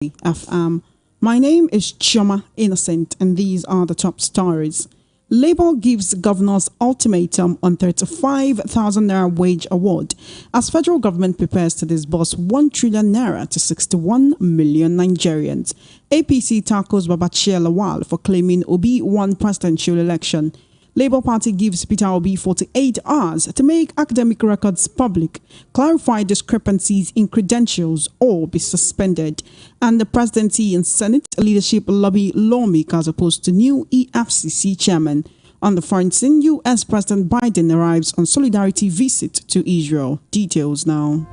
FM. My name is Ijeoma Innocent, and these are the top stories. Labour gives governors ultimatum on 35,000 naira wage award as federal government prepares to disburse 1 trillion naira to 61 million Nigerians. APC tackles Babachir Lawal for claiming Obi won presidential election. Labour Party gives Peter Obi 48 hours to make academic records public, clarify discrepancies in credentials, or be suspended. And the presidency and Senate leadership lobby lawmakers opposed to new EFCC chairman. On the foreign scene, U.S. President Biden arrives on solidarity visit to Israel. Details now.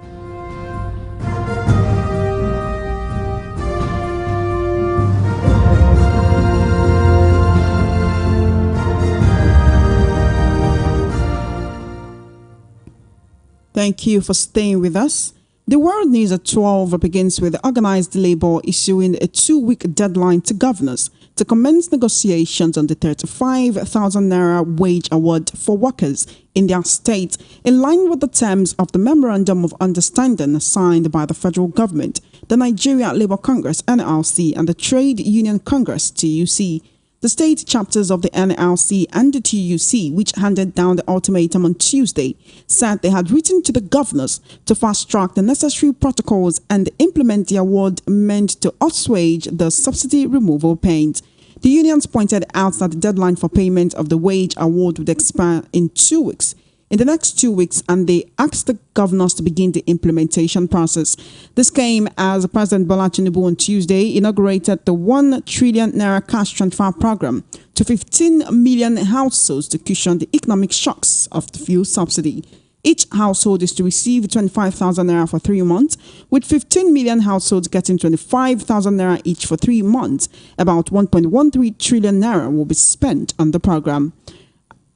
Thank you for staying with us. The World News at 12 begins with organized labor issuing a 2-week deadline to governors to commence negotiations on the 35,000 naira wage award for workers in their state, in line with the terms of the Memorandum of Understanding signed by the federal government, the Nigeria Labour Congress (NLC) and the Trade Union Congress (TUC). The state chapters of the NLC and the TUC, which handed down the ultimatum on Tuesday, said they had written to the governors to fast-track the necessary protocols and implement the award meant to assuage the subsidy removal pains. The unions pointed out that the deadline for payment of the wage award would expire in 2 weeks. In the next 2 weeks, and they asked the governors to begin the implementation process. This came as President Bola Tinubu on Tuesday inaugurated the 1 trillion naira cash transfer program to 15 million households to cushion the economic shocks of the fuel subsidy. Each household is to receive 25,000 naira for 3 months, with 15 million households getting 25,000 naira each for 3 months. About 1.13 trillion naira will be spent on the program.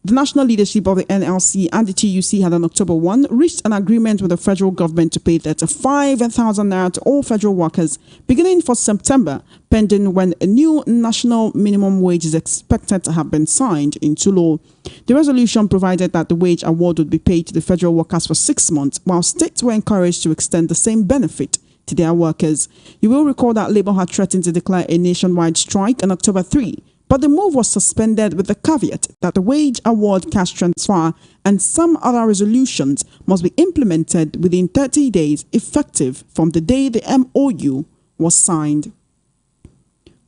The national leadership of the NLC and the TUC had on October 1 reached an agreement with the federal government to pay 35,000 naira to all federal workers beginning for September, pending when a new national minimum wage is expected to have been signed into law. The resolution provided that the wage award would be paid to the federal workers for 6 months, while states were encouraged to extend the same benefit to their workers. You will recall that Labour had threatened to declare a nationwide strike on October 3. But the move was suspended with the caveat that the wage award cash transfer and some other resolutions must be implemented within 30 days effective from the day the MOU was signed.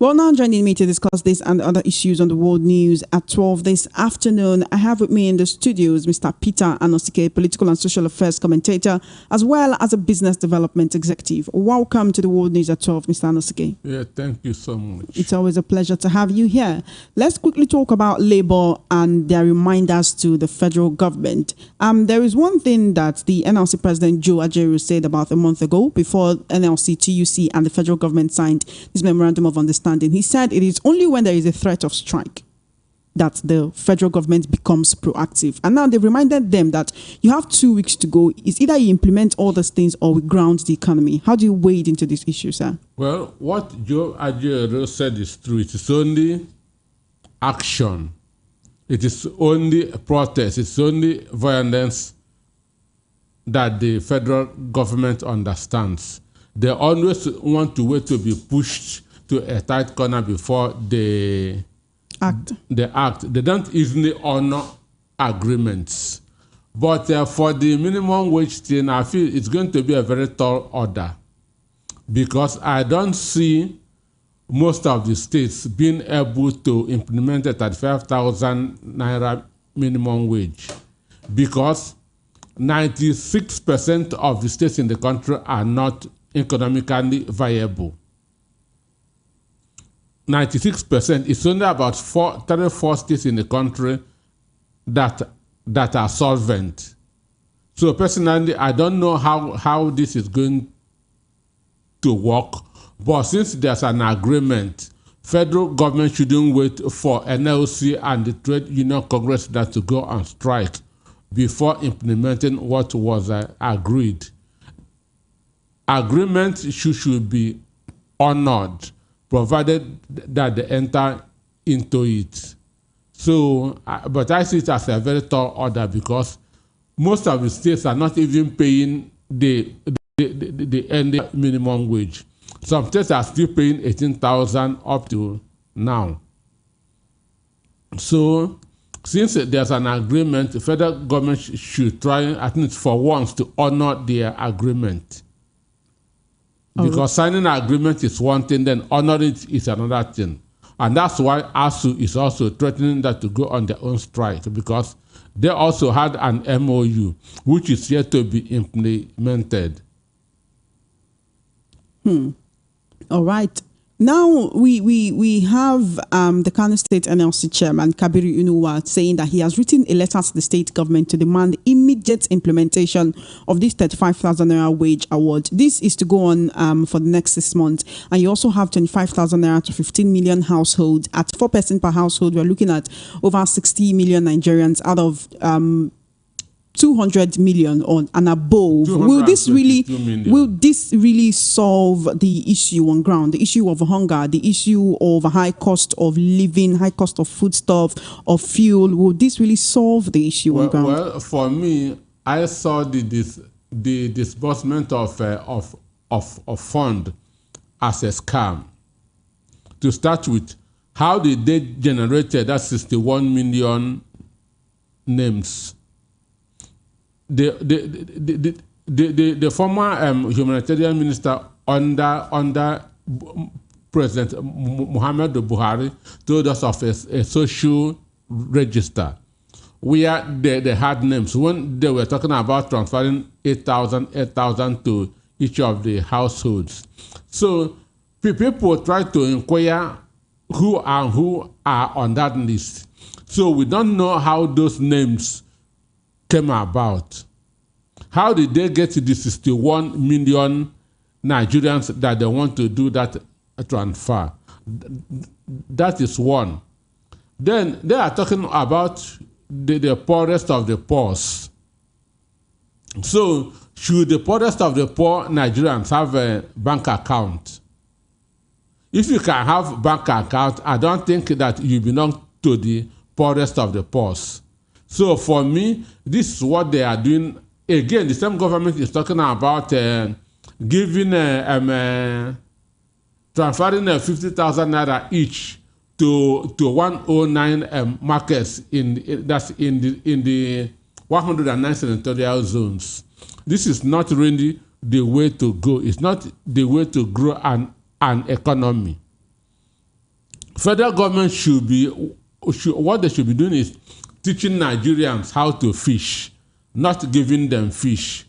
Well, now joining me to discuss this and other issues on the world news at 12 this afternoon, I have with me in the studios Mr. Peter Anosike, political and social affairs commentator, as well as a business development executive. Welcome to the world news at 12, Mr. Anosike. Yeah, thank you so much. It's always a pleasure to have you here. Let's quickly talk about Labour and their reminders to the federal government. There is one thing that the NLC President Joe Ajaero said about a month ago before NLC, TUC and the federal government signed this memorandum of understanding. He said it is only when there is a threat of strike that the federal government becomes proactive. And now they've reminded them that you have 2 weeks to go. It's either you implement all these things or we ground the economy. How do you wade into this issue, sir? Well, what Joe Ajaero said is true. It is only action. It is only protest. It's only violence that the federal government understands. They always want to wait to be pushed to a tight corner before they act. They don't easily honor agreements. But for the minimum wage thing, I feel it's going to be a very tall order because I don't see most of the states being able to implement a 35,000 naira minimum wage because 96% of the states in the country are not economically viable. 96%. It's only about 34 states in the country that are solvent. So personally, I don't know how this is going to work. But since there's an agreement, federal government shouldn't wait for NLC and the Trade Union Congress that to go on strike before implementing what was agreed. Agreement should be honored, provided that they enter into it. So, but I see it as a very tall order because most of the states are not even paying the end minimum wage. Some states are still paying 18,000 up to now. So, since there's an agreement, the federal government should try, at least for once, to honor their agreement. Because signing an agreement is one thing, then honoring it is another thing. And that's why ASU is also threatening that to go on their own strike, because they also had an MOU, which is yet to be implemented. All right. Now we have the Kano State NLC chairman Kabiru Inuwa saying that he has written a letter to the state government to demand immediate implementation of this 35,000 naira wage award. This is to go on for the next 6 months, and you also have 25,000 naira to 15 million households. At 4% per household, we're looking at over 60 million Nigerians out of 200 million and above. Will this really solve the issue on ground, the issue of hunger, the issue of high cost of living, high cost of foodstuff, of fuel? Will this really solve the issue on ground? Well, for me, I saw the disbursement of fund as a scam. To start with, how did they generate that 61 million names? The former humanitarian minister under President Muhammad Buhari told us of a social register where they had names. When they were talking about transferring 8,000 to each of the households. So people try to inquire who are on that list. So we don't know how those names came about. How did they get to the 61 million Nigerians that they want to do that transfer? That is one. Then they are talking about the poorest of the poor. So should the poorest of the poor Nigerians have a bank account? If you can have bank account, I don't think that you belong to the poorest of the poor. So for me, this is what they are doing. Again, the same government is talking about giving, transferring 50,000 naira each to 109 markets that's in the 109 senatorial zones. This is not really the way to go. It's not the way to grow an economy. Federal government what they should be doing is teaching Nigerians how to fish, not giving them fish.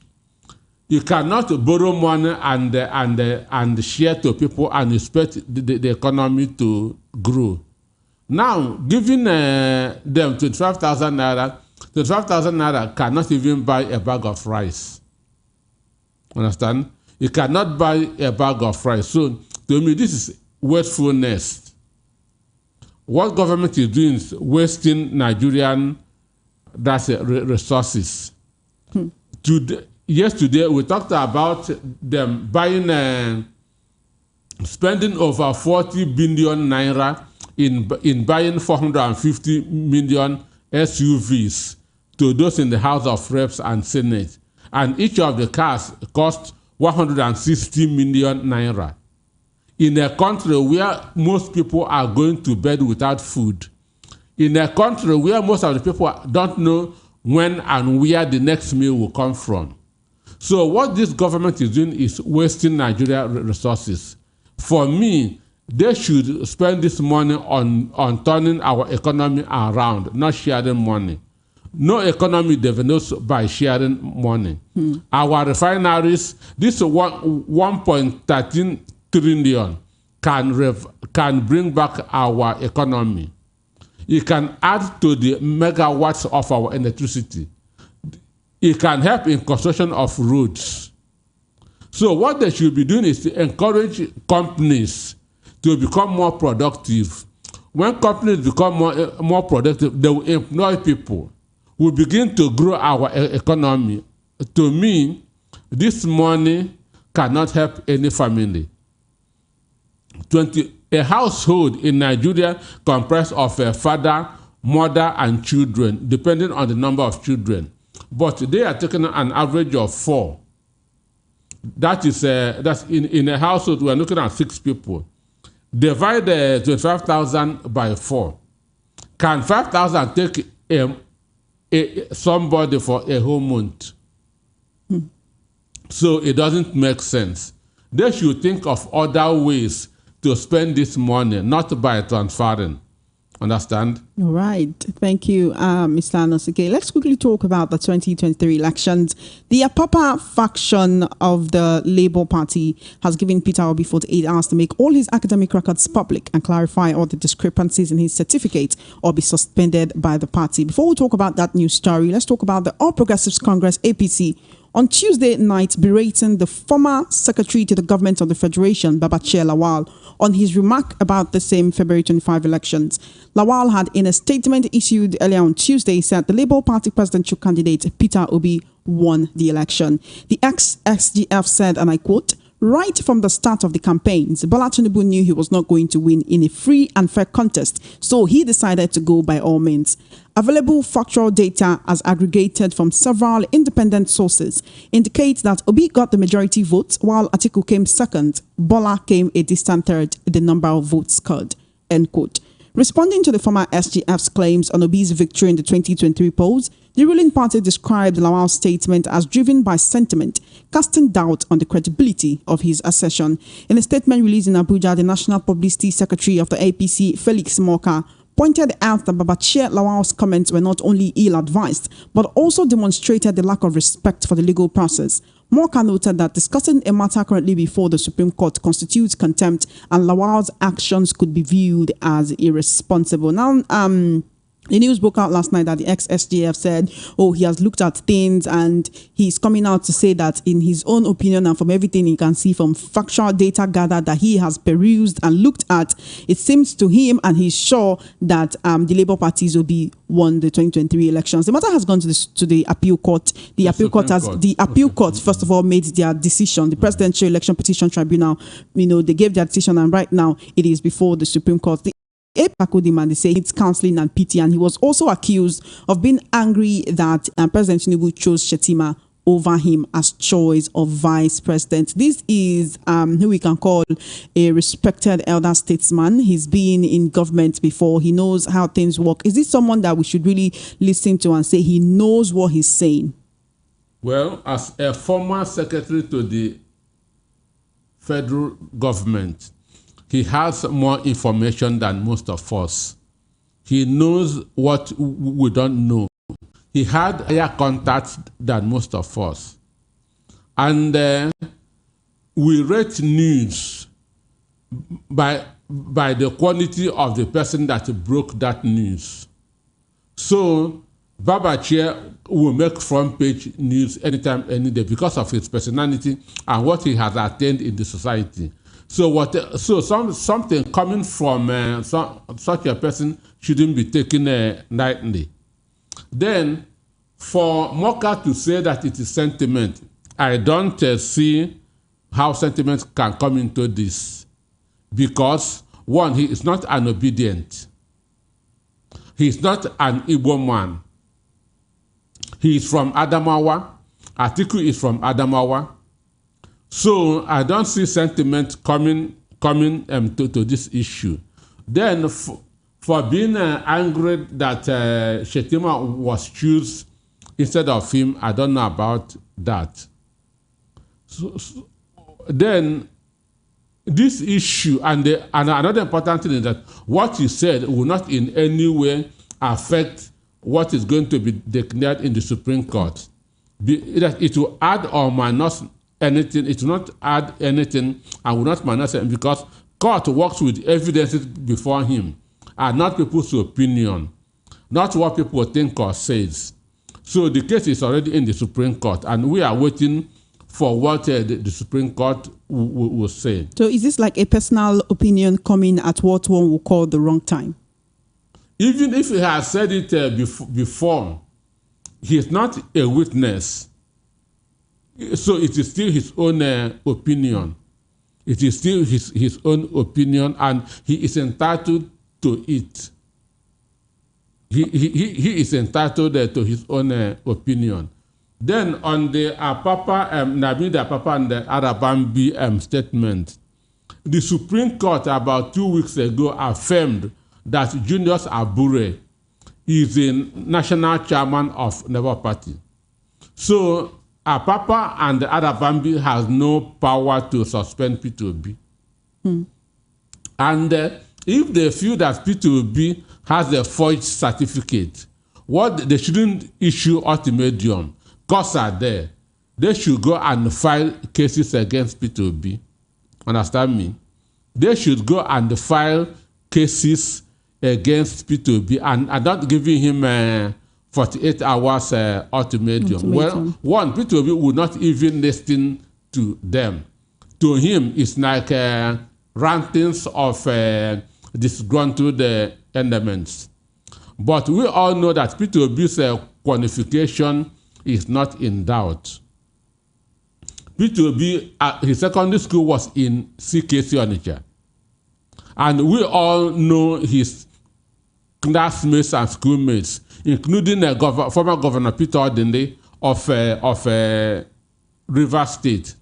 You cannot borrow money and share to people and expect the economy to grow. Now, giving them 25,000 naira cannot even buy a bag of rice. Understand? You cannot buy a bag of rice. So, to me, this is wastefulness. What government is doing is wasting Nigerian resources. Yesterday, we talked about them buying, spending over 40 billion naira in buying 450 million SUVs to those in the House of Reps and Senate. And each of the cars cost 160 million naira. In a country where most people are going to bed without food, in a country where most of the people don't know when and where the next meal will come from. So what this government is doing is wasting Nigeria resources. For me, they should spend this money on turning our economy around, not sharing money. No economy develops by sharing money. Our refineries, this 1.13 trillion can bring back our economy. It can add to the megawatts of our electricity. It can help in construction of roads. So what they should be doing is to encourage companies to become more productive. When companies become more productive, they will employ people. We begin to grow our economy. To me, this money cannot help any family. A household in Nigeria comprised of a father, mother, and children, depending on the number of children. But they are taking an average of 4. That is that's in a household. We're looking at 6 people. Divide 25,000 by 4. Can 5,000 take somebody for a whole month? So it doesn't make sense. They should think of other ways to spend this money, not by transferring. Understand? All right. Thank you, Mr. Anosike. Let's quickly talk about the 2023 elections. The Apapa faction of the Labour Party has given Peter Obi 48 hours to make all his academic records public and clarify all the discrepancies in his certificate or be suspended by the party. Before we talk about that news story, let's talk about the All Progressives Congress, APC, on Tuesday night berating the former secretary to the government of the Federation, Babachir Lawal, on his remark about the same February 25 elections. Lawal had, in a statement issued earlier on Tuesday, said the Labour Party presidential candidate Peter Obi won the election. The ex-SGF said, and I quote, "Right from the start of the campaigns, Bola Tinubu knew he was not going to win in a free and fair contest, so he decided to go by all means. Available factual data, as aggregated from several independent sources, indicates that Obi got the majority votes, while Atiku came second. Bola came a distant third in the number of votes scored." End quote. Responding to the former SGF's claims on Obi's victory in the 2023 polls, the ruling party described Lawal's statement as driven by sentiment, casting doubt on the credibility of his assertion. In a statement released in Abuja, the National Publicity Secretary of the APC, Felix Moka, pointed out that Babachir Lawal's comments were not only ill-advised, but also demonstrated the lack of respect for the legal process. Moka noted that discussing a matter currently before the Supreme Court constitutes contempt, and Lawal's actions could be viewed as irresponsible. Now, the news broke out last night that the ex-SGF said, oh, he has looked at things and he's coming out to say that in his own opinion and from everything he can see from factual data gathered that he has perused and looked at, it seems to him and he's sure that the Labour Parties will be won the 2023 elections. The matter has gone to the appeal court. The appeal court first of all made their decision. The Presidential Election Petition Tribunal, they gave their decision, and right now it is before the Supreme Court. The demand, they say it's counseling and pity, and he was also accused of being angry that President Tinubu chose Shetima over him as choice of vice president. This is who we can call a respected elder statesman. He's been in government before. He knows how things work. Is this someone that we should really listen to and say he knows what he's saying? Well, as a former secretary to the federal government, he has more information than most of us. He knows what we don't know. He had higher contacts than most of us. And we rate news by the quality of the person that broke that news. So Babachir will make front page news anytime, any day because of his personality and what he has attained in the society. So something coming from such a person shouldn't be taken lightly. Then, for Moka to say that it is sentiment, I don't see how sentiment can come into this. Because, one, he is not an obedient. He is not an Igbo man. He is from Adamawa. Atiku is from Adamawa. So I don't see sentiment coming to this issue. Then for being angry that Shetima was chosen instead of him, I don't know about that. So then this issue and another important thing is that what he said will not in any way affect what is going to be declared in the Supreme Court. That it will add or minus anything, it will not add anything and will not minus anything because court works with evidences before him and not people's opinion, not what people think or says. So the case is already in the Supreme Court and we are waiting for what the Supreme Court will say. So is this like a personal opinion coming at what one will call the wrong time? Even if he has said it before, he is not a witness. So it is still his own opinion. It is still his own opinion, and he is entitled to it. He is entitled to his own opinion. Then on the Apapa, Nabida Apapa and the Arabambi statement, the Supreme Court about 2 weeks ago affirmed that Julius Abure is the national chairman of Labour Party. So Apapa and the Arabambi has no power to suspend P2B. And if they feel that P2B has a forged certificate, what they shouldn't issue ultimatum. Costs are there. They should go and file cases against P2B. Understand me? They should go and file cases against P2B and not giving him 48 hours ultimatum. Well, one, P2B would not even listen to them. To him, it's like rantings of disgruntled elements. But we all know that P2B's qualification is not in doubt. P2B, his secondary school was in CKC Onitsha. And we all know his classmates and schoolmates, including former Governor Peter Odinde of Rivers State.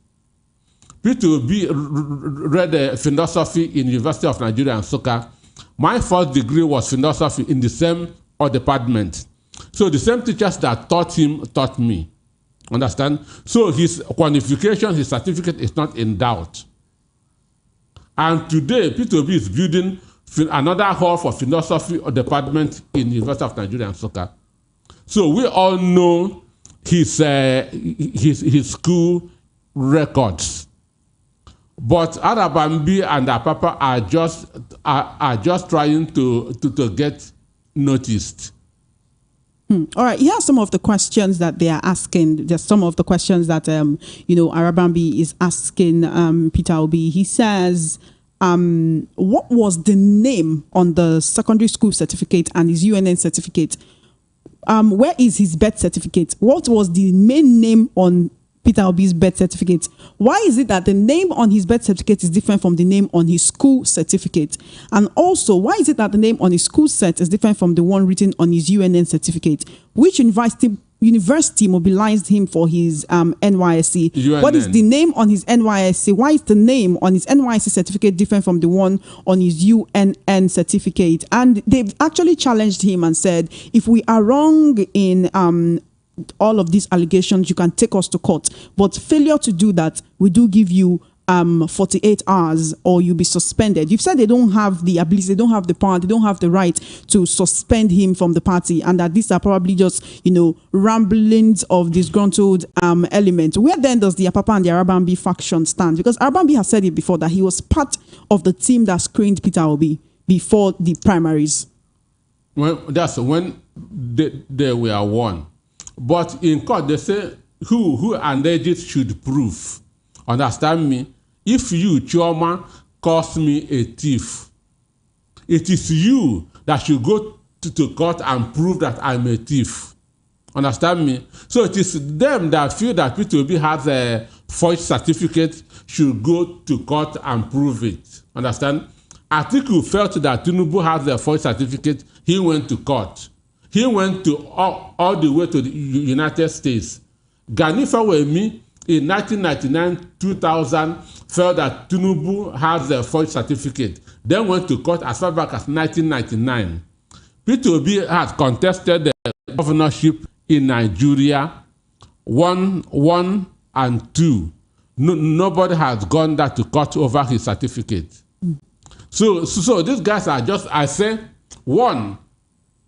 P2B read philosophy in University of Nigeria and Nsukka. My first degree was philosophy in the same department. So the same teachers that taught him taught me. Understand? So his qualification, his certificate is not in doubt. And today, P2B is building another hall for philosophy department in the University of Nigeria and Nsukka. So we all know his school records. But Arabambi and Apapa are just trying to get noticed. All right. Here are some of the questions that they are asking. Just some of the questions that Arabambi is asking Peter Obi. He says, what was the name on the secondary school certificate and his UNN certificate? Where is his birth certificate? What was the main name on Peter Obi's birth certificate? Why is it that the name on his birth certificate is different from the name on his school certificate? And also, why is it that the name on his school cert is different from the one written on his UNN certificate? Which university mobilized him for his NYSC? UNN. What is the name on his NYSC? Why is the name on his NYSC certificate different from the one on his UNN certificate? And they've actually challenged him and said, if we are wrong in all of these allegations, you can take us to court. But failure to do that, we do give you 48 hours or you'll be suspended. You've said they don't have the ability, they don't have the power, they don't have the right to suspend him from the party, and that these are probably just, ramblings of disgruntled elements. Where then does the Apapa and the Arabambi faction stand? Because Arabambi has said it before that he was part of the team that screened Peter Obi before the primaries. Well, that's when they were won. But in court, they say who alleged should prove. Understand me? If you, Chioma, calls me a thief, it is you that should go to court and prove that I'm a thief. Understand me? So it is them that feel that P2B has a forged certificate should go to court and prove it. Understand? Atiku felt that Tinubu has a forged certificate. He went to court. He went to all the way to the United States. Gani Fawemi in 1999-2000 felt that Tinubu has a forged certificate. Then went to court as far back as 1999. P2B has contested the governorship in Nigeria 1 and 2. Nobody has gone there to court over his certificate. So these guys are just, I say, one,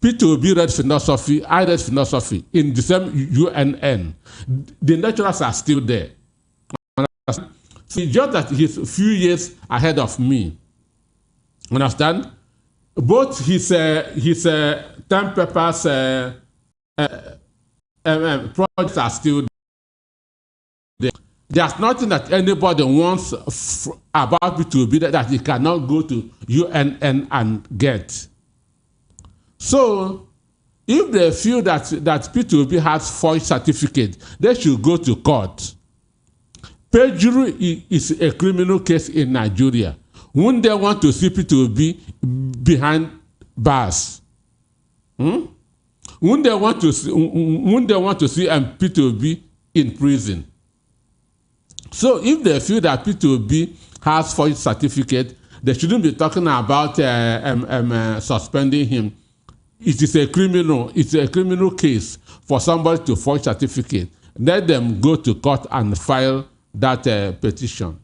P2B read philosophy, I read philosophy in the same UNN. The lecturers are still there. See, just that he's a few years ahead of me. Understand? Both his 10 papers projects are still there. There's nothing that anybody wants about P2B that he cannot go to UNN and get. So, if they feel that P2B has forged certificate, they should go to court. Perjury is a criminal case in Nigeria. Wouldn't they want to see P2B behind bars? Wouldn't they want to see, P2B in prison? So if they feel that P2B has forged certificate, they shouldn't be talking about suspending him. It is a criminal case for somebody to forge certificate. Let them go to court and file that petition.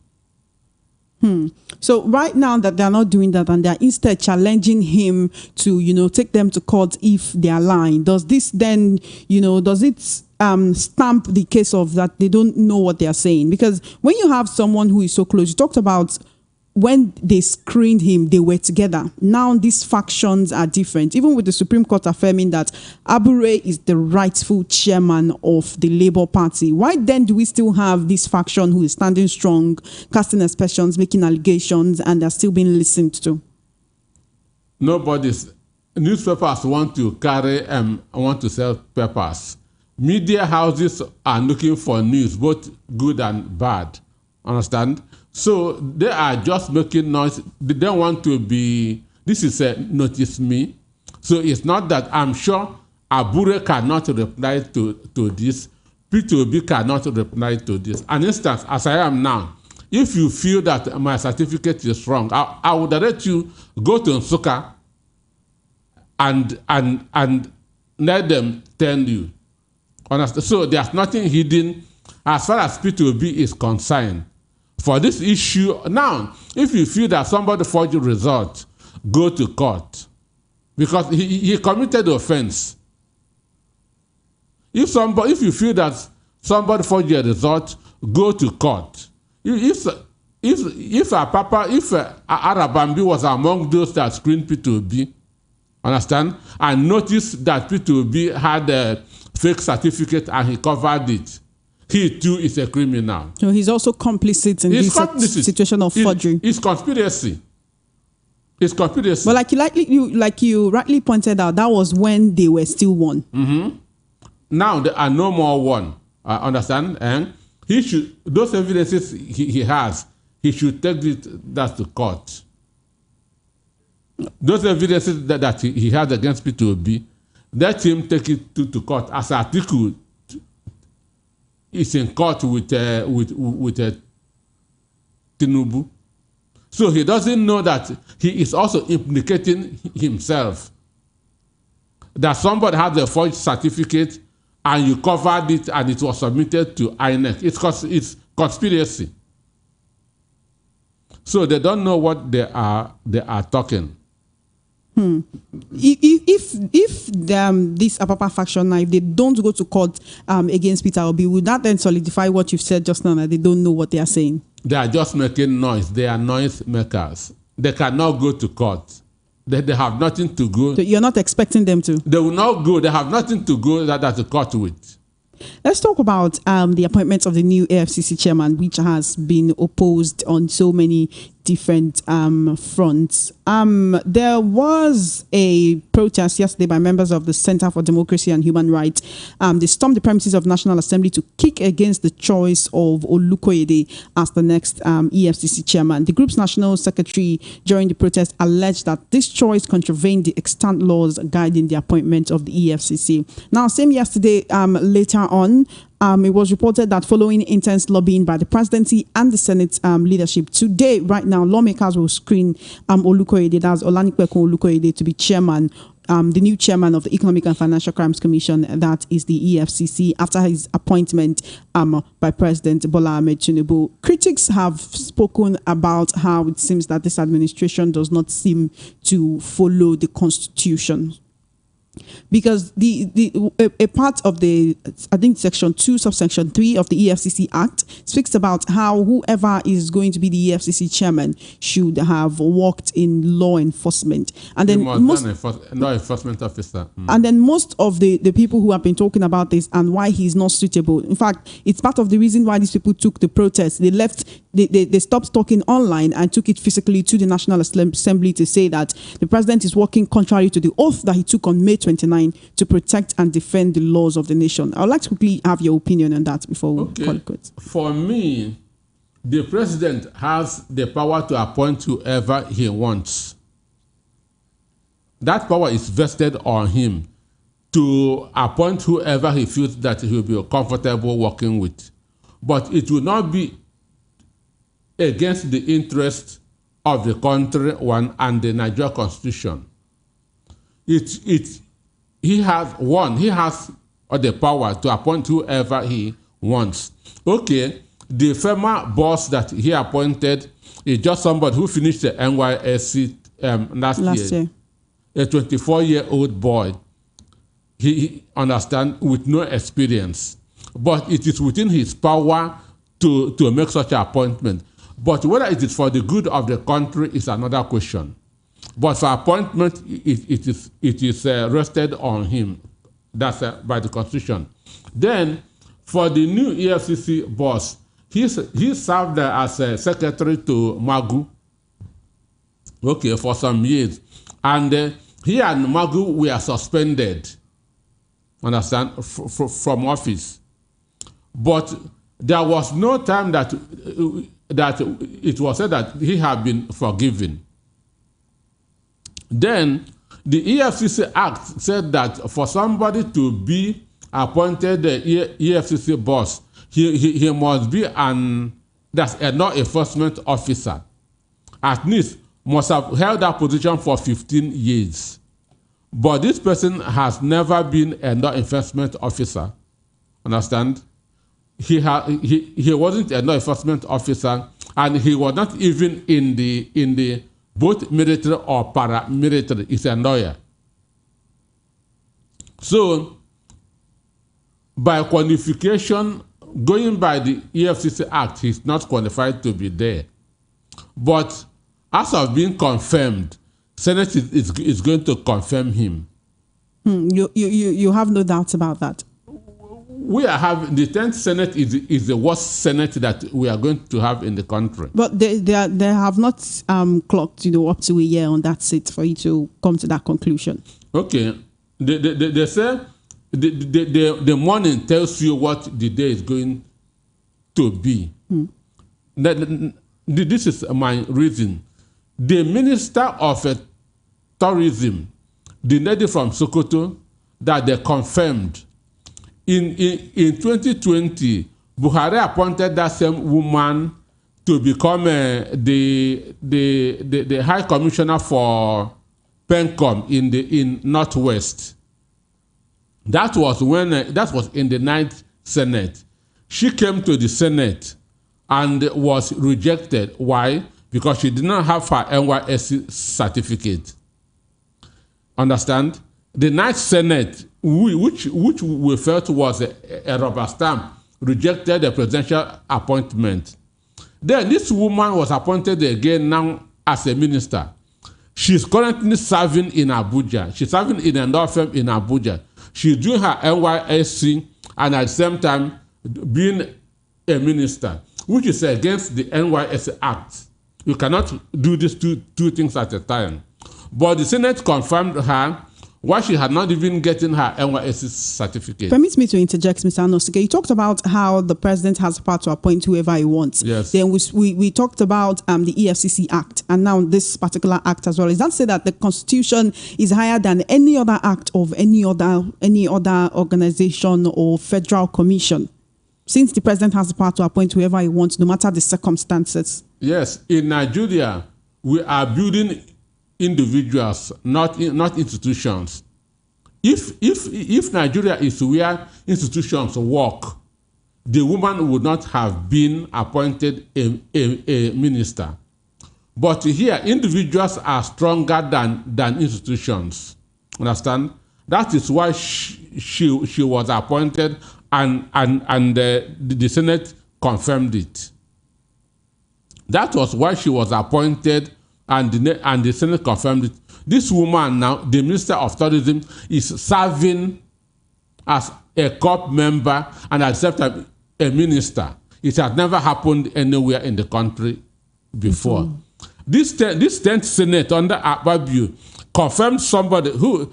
So right now that they're not doing that and they're instead challenging him to, take them to court if they are lying, does this then, does it stamp the case of that they don't know what they are saying? Because when you have someone who is so close, you talked about when they screened him, they were together. Now these factions are different. Even with the Supreme Court affirming that Abure is the rightful chairman of the Labour Party, why then do we still have this faction who is standing strong, casting aspersions, making allegations, and they're still being listened to? Newspapers want to sell papers. Media houses are looking for news, both good and bad. Understand? So they are just making noise. They don't want to be, this is a notice me. So it's not that I'm sure Abure cannot reply to this. P2B cannot reply to this. An instance, as I am now, if you feel that my certificate is wrong, I would direct you, go to Nsukka and let them tell you. Understand? So there's nothing hidden as far as P2B is concerned. For this issue, now, if you feel that somebody forged a result, go to court. Because he committed offense. If you feel that somebody forged a result, go to court. If Arabambi was among those that screened P2B, understand, and noticed that P2B had a fake certificate and he covered it, he too is a criminal. So he's also complicit in this situation of forgery. It's conspiracy. It's conspiracy. But like you rightly pointed out, that was when they were still one. Mm-hmm. Now there are no more one. Understand? And he should, those evidences he has, he should take that to court. Those evidences that he has against P2B, let him take it to court as article. Is in court with Tinubu. So he doesn't know that he is also implicating himself. That somebody has a forged certificate and you covered it and it was submitted to INEC. It's conspiracy. So they don't know what they are talking. If this Apapa faction now, if they don't go to court against Peter Obi, would that then solidify what you've said just now, that they don't know what they are saying? They are just making noise. They are noise makers. They cannot go to court. They have nothing to go. So you're not expecting them to? They will not go. They have nothing to go to court with. Let's talk about the appointment of the new EFCC chairman, which has been opposed on so many different fronts. There was a protest yesterday by members of the Center for Democracy and Human Rights. They stormed the premises of National Assembly to kick against the choice of Olukoyede as the next EFCC chairman. The group's national secretary during the protest alleged that this choice contravened the extant laws guiding the appointment of the EFCC. Now, same yesterday, later on, it was reported that following intense lobbying by the presidency and the Senate leadership, today, right now, lawmakers will screen Olukoyede, that's Olanikwekun Olukoyede, to be chairman, the new chairman of the Economic and Financial Crimes Commission, that is the EFCC, after his appointment by President Bola Ahmed Tinubu. Critics have spoken about how it seems that this administration does not seem to follow the Constitution. Because a part of the, I think Section 2, subsection 3 of the EFCC Act speaks about how whoever is going to be the EFCC chairman should have worked in law enforcement. And then law enforcement officer. And then most of the people who have been talking about this and why he's not suitable. In fact, it's part of the reason why these people took the protest. They left, they stopped talking online and took it physically to the National Assembly to say that the president is working contrary to the oath that he took on May 29 to protect and defend the laws of the nation. I would like to quickly have your opinion on that before we call it quits. For me, the president has the power to appoint whoever he wants. That power is vested on him to appoint whoever he feels that he will be comfortable working with. But it will not be against the interest of the country, one, and the Nigeria Constitution. He has the power to appoint whoever he wants. Okay, the former boss that he appointed is just somebody who finished the NYSC last year. A 24-year-old boy. He understand, with no experience. But it is within his power to make such an appointment. But whether it is for the good of the country is another question. But for appointment, it is rested on him. That's by the Constitution. Then, for the new EFCC boss, he served as a secretary to Magu, okay, for some years. And he and Magu were suspended, understand, from office. But there was no time that it was said that he had been forgiven. Then the EFCC Act said that for somebody to be appointed the EFCC boss, he must be a law enforcement officer. At least must have held that position for 15 years. But this person has never been a law enforcement officer. Understand? He wasn't a law enforcement officer, and he was not even in the both military or paramilitary. He's a lawyer. So, by qualification, going by the EFCC Act, he's not qualified to be there. But as of being confirmed, Senate is going to confirm him. You have no doubts about that. We are having the 10th Senate is the worst Senate that we are going to have in the country. But they have not clocked up to a year on that seat for you to come to that conclusion. Okay, they say the morning tells you what the day is going to be. This is my reason. The Minister of Tourism, the lady from Sokoto, that they confirmed. In 2020, Buhari appointed that same woman to become the High Commissioner for PENCOM in Northwest. That was in the 9th Senate. She came to the Senate and was rejected. Why? Because she did not have her NYSC certificate. Understand? The 9th Senate, which we felt was a rubber stamp, rejected the presidential appointment. Then this woman was appointed again now as a minister. She's currently serving in Abuja. She's serving in a law firm in Abuja. She's doing her NYSC and at the same time being a minister, which is against the NYSC Act. You cannot do these two things at a time. But the Senate confirmed her why she had not even gotten her NYSC certificate. Permit me to interject, Mr. Anosike. You talked about how the president has the power to appoint whoever he wants. Yes. Then we talked about the EFCC Act and now this particular act as well. Is that say that the Constitution is higher than any other act of any other organization or federal commission? Since the president has the power to appoint whoever he wants, no matter the circumstances. Yes. In Nigeria, we are building individuals, not institutions. If Nigeria is where institutions work, the woman would not have been appointed a minister. But here, individuals are stronger than institutions. Understand? That is why she was appointed, and the Senate confirmed it. That was why she was appointed, and the Senate confirmed it. This woman now, the Minister of Tourism, is serving as a COP member and at the same time a minister. It has never happened anywhere in the country before. This 10th Senate under Akpabio confirmed somebody who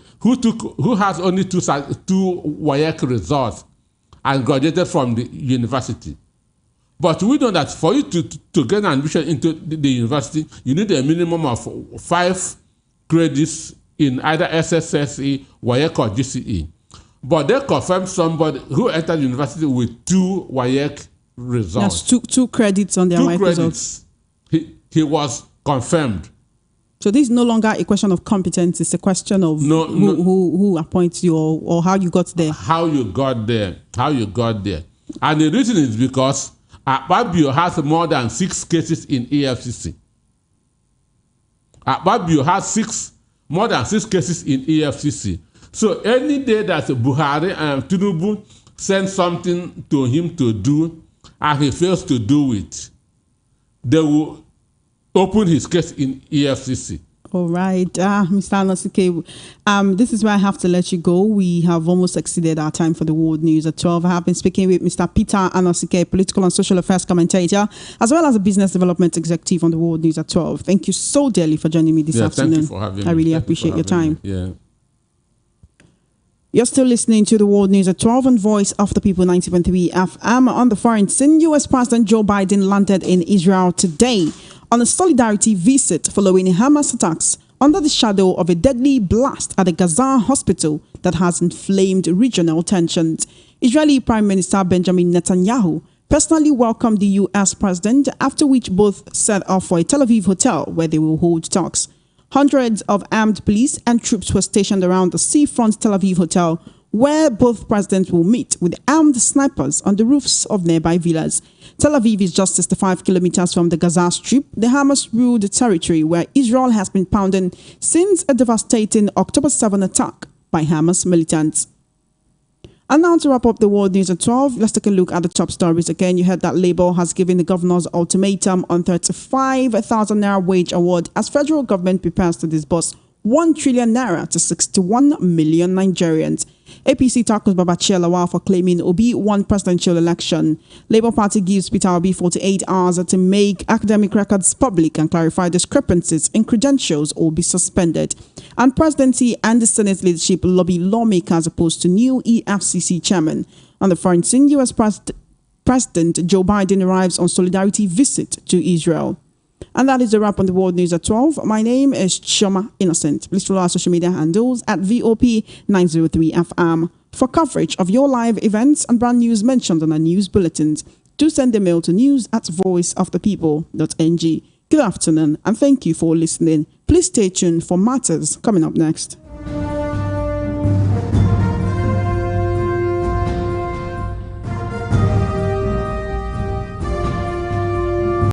has only two WAEC results and graduated from the university. But we know that for you to get an admission into the university, you need a minimum of 5 credits in either SSSE, WAEC, or GCE. But they confirmed somebody who entered university with 2 WAEC results. That's two credits on their Two WAEC credits. results. He was confirmed. So this is no longer a question of competence. It's a question of who appoints you or how you got there. How you got there. And the reason is because Akpabio has more than 6 cases in EFCC. Akpabio has more than 6 cases in EFCC. So any day that Buhari and Tinubu send something to him to do and he fails to do it, they will open his case in EFCC. All right, Mr. Anosike, this is where I have to let you go. We have almost exceeded our time for the World News at 12. I have been speaking with Mr. Peter Anosike, political and social affairs commentator, as well as a business development executive on the World News at 12. Thank you so dearly for joining me this afternoon. Thank you for having me. I really appreciate your time. Yeah. You're still listening to the World News at 12 on Voice of the People 90.3 FM. On the foreign scene, U.S. President Joe Biden landed in Israel today on a solidarity visit following Hamas attacks under the shadow of a deadly blast at a Gaza hospital that has inflamed regional tensions. Israeli Prime Minister Benjamin Netanyahu personally welcomed the U.S. president, after which both set off for a Tel Aviv hotel where they will hold talks. Hundreds of armed police and troops were stationed around the seafront Tel Aviv hotel, where both presidents will meet with armed snipers on the roofs of nearby villas. Tel Aviv is just 65 kilometers from the Gaza Strip, the Hamas-ruled territory where Israel has been pounding since a devastating October 7 attack by Hamas militants. And now to wrap up the World News at 12, let's take a look at the top stories again. You heard that Labour has given the governors ultimatum on 35,000 naira wage award as federal government prepares to disburse 1 trillion naira to 61 million Nigerians. APC tackles Babachir Lawal for claiming Obi won presidential election. Labour Party gives Peter Obi 48 hours to make academic records public and clarify discrepancies in credentials or be suspended. And presidency and the Senate leadership lobby lawmakers opposed to new EFCC chairman. On the foreign scene, U.S. President Joe Biden arrives on solidarity visit to Israel. And that is a wrap on the World News at 12. My name is Ijeoma Innocent. Please follow our social media handles at VOP903FM for coverage of your live events and brand news mentioned on our news bulletins. Do send a mail to news@voiceofthepeople.ng. Good afternoon and thank you for listening. Please stay tuned for matters coming up next.